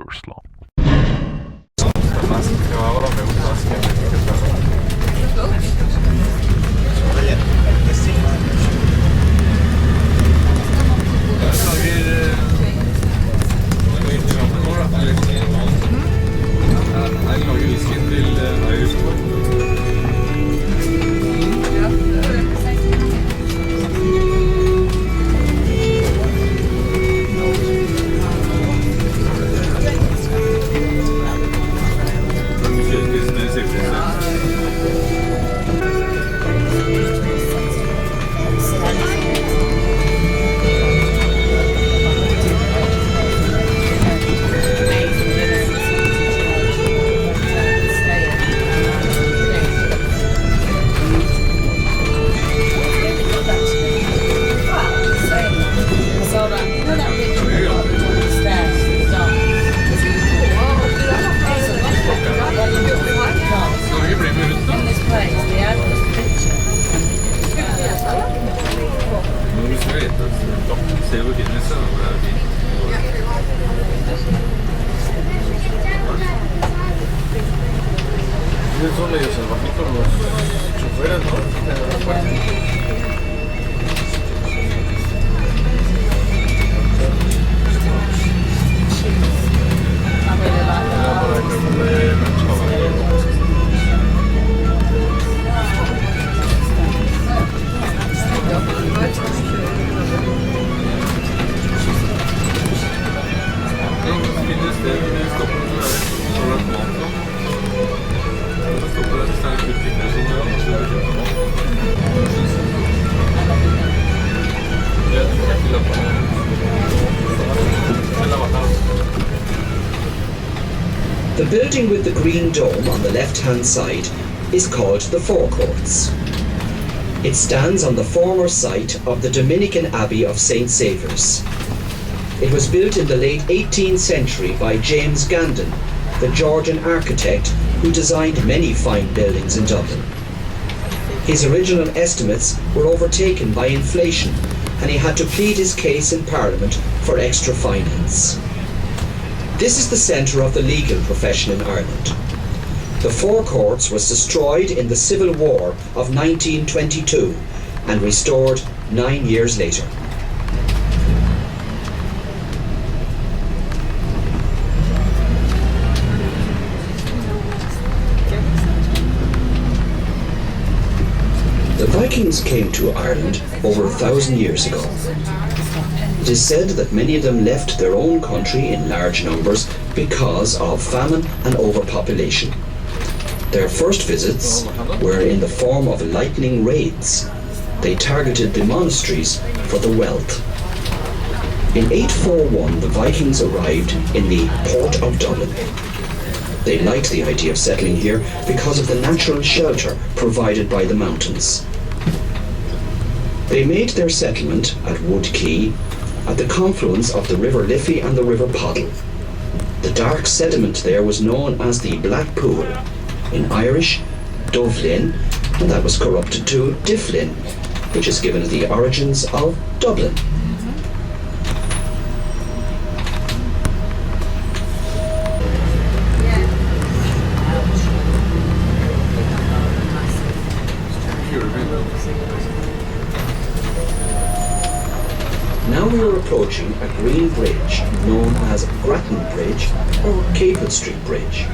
förslag. The building with the green dome on the left-hand side is called the Forecourts. It stands on the former site of the Dominican Abbey of St. Saviour's. It was built in the late 18th century by James Gandon, the Georgian architect who designed many fine buildings in Dublin. His original estimates were overtaken by inflation, and he had to plead his case in Parliament for extra finance. This is the centre of the legal profession in Ireland. The Forecourts was destroyed in the Civil War of 1922 and restored 9 years later. The Vikings came to Ireland over 1,000 years ago. It is said that many of them left their own country in large numbers because of famine and overpopulation. Their first visits were in the form of lightning raids. They targeted the monasteries for the wealth. In 841, the Vikings arrived in the port of Dublin. They liked the idea of settling here because of the natural shelter provided by the mountains. They made their settlement at Wood Quay at the confluence of the River Liffey and the River Poddle. The dark sediment there was known as the Black Pool, in Irish, Dovlin, and that was corrupted to Difflin, which is given the origins of Dublin. Now we are approaching a green bridge known as Grattan Bridge or Capel Street Bridge.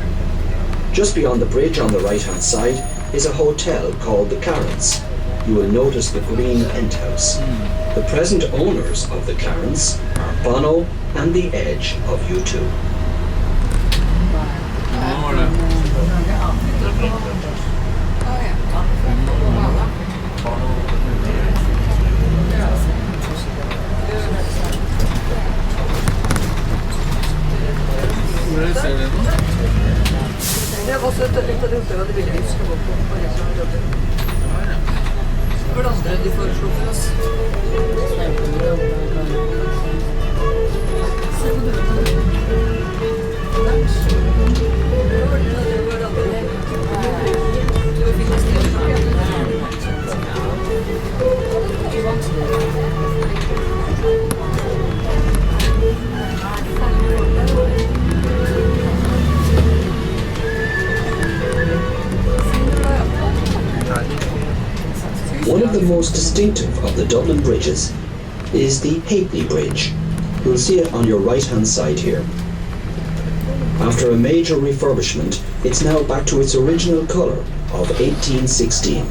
Just beyond the bridge on the right-hand side is a hotel called the Clarence. You will notice the green penthouse. The present owners of the Clarence are Bono and the Edge of U2. Jag var så ute och vad det ville vi ska vara på. Vad det andra de föreslog för oss. the most distinctive of the Dublin bridges is the Halfpenny Bridge. You'll see it on your right-hand side here. After a major refurbishment, it's now back to its original colour of 1816.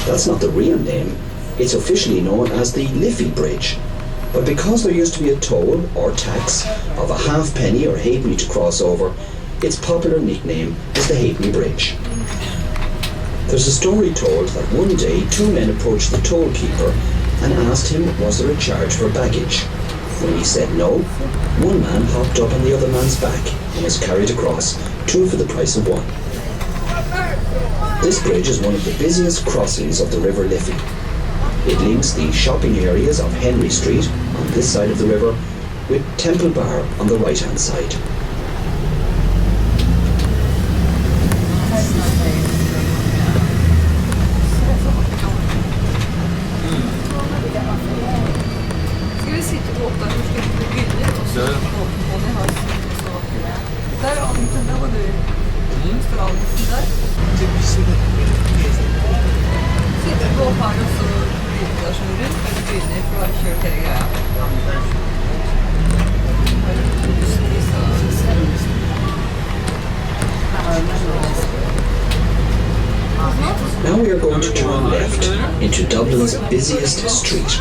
That's not the real name. It's officially known as the Liffey Bridge. But because there used to be a toll or tax of a halfpenny or halfpenny to cross over, its popular nickname is the Halfpenny Bridge. There's a story told that one day two men approached the toll keeper and asked him was there a charge for baggage. When he said no, one man hopped up on the other man's back and was carried across, two for the price of one. This bridge is one of the busiest crossings of the River Liffey. It links the shopping areas of Henry Street on this side of the river with Temple Bar on the right-hand side. Ska vi sitta och åka hur ska vi bli billigt och så och ni har så där har vi den där var du stranden där. Sitter på här och så där som runt med billigt för att köra till grejer. Now we are going to turn left into Dublin's busiest street.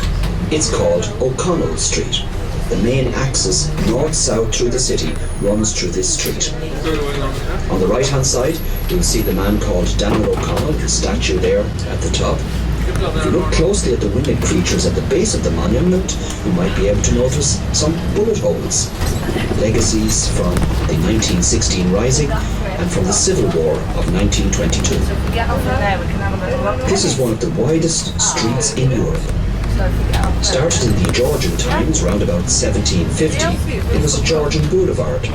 It's called O'Connell Street. The main axis, north-south through the city, runs through this street. On the right-hand side, you'll see the man called Daniel O'Connell, his statue there at the top. If you look closely at the winged creatures at the base of the monument, you might be able to notice some bullet holes, legacies from the 1916 Rising and from the Civil War of 1922. This is one of the widest streets in Europe. Started in the Georgian times, around about 1750, it was a Georgian boulevard.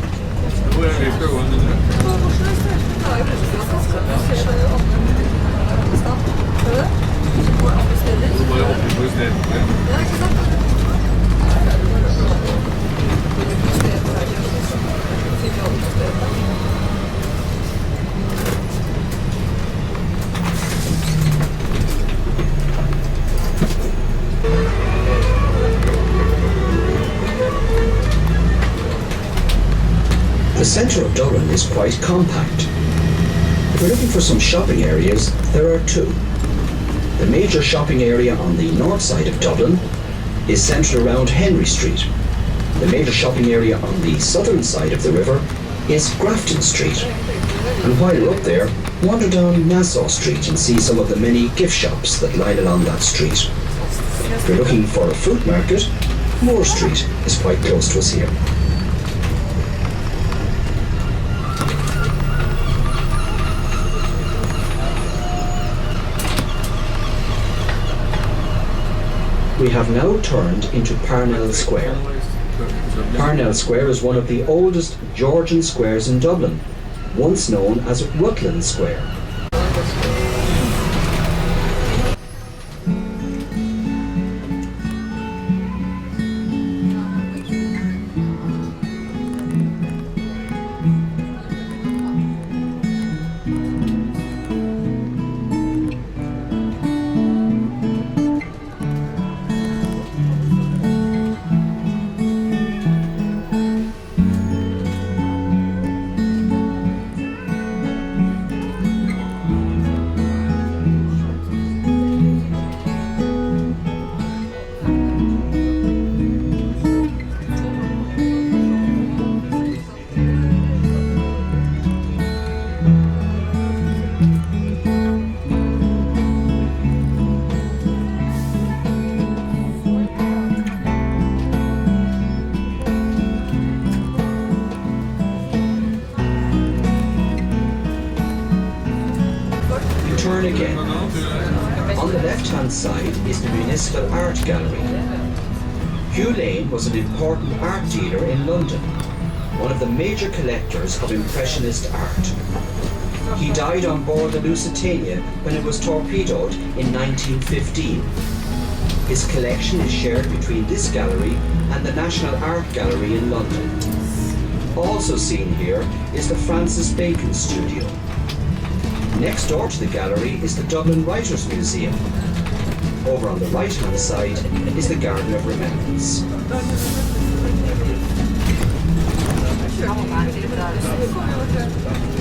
The centre of Dublin is quite compact. If you're looking for some shopping areas, there are two. The major shopping area on the north side of Dublin is centred around Henry Street. The major shopping area on the southern side of the river is Grafton Street. And while you're up there, wander down Nassau Street and see some of the many gift shops that lie along that street. If you're looking for a fruit market, Moore Street is quite close to us here. We have now turned into Parnell Square. Parnell Square is one of the oldest Georgian squares in Dublin, once known as Rutland Square. Turn again. On the left-hand side is the Municipal Art Gallery. Hugh Lane was an important art dealer in London, one of the major collectors of Impressionist art. He died on board the Lusitania when it was torpedoed in 1915. His collection is shared between this gallery and the National Art Gallery in London. Also seen here is the Francis Bacon Studio. Next door to the gallery is the Dublin Writers' Museum. Over on the right-hand side is the Garden of Remembrance. Üstüne koyuyorlar.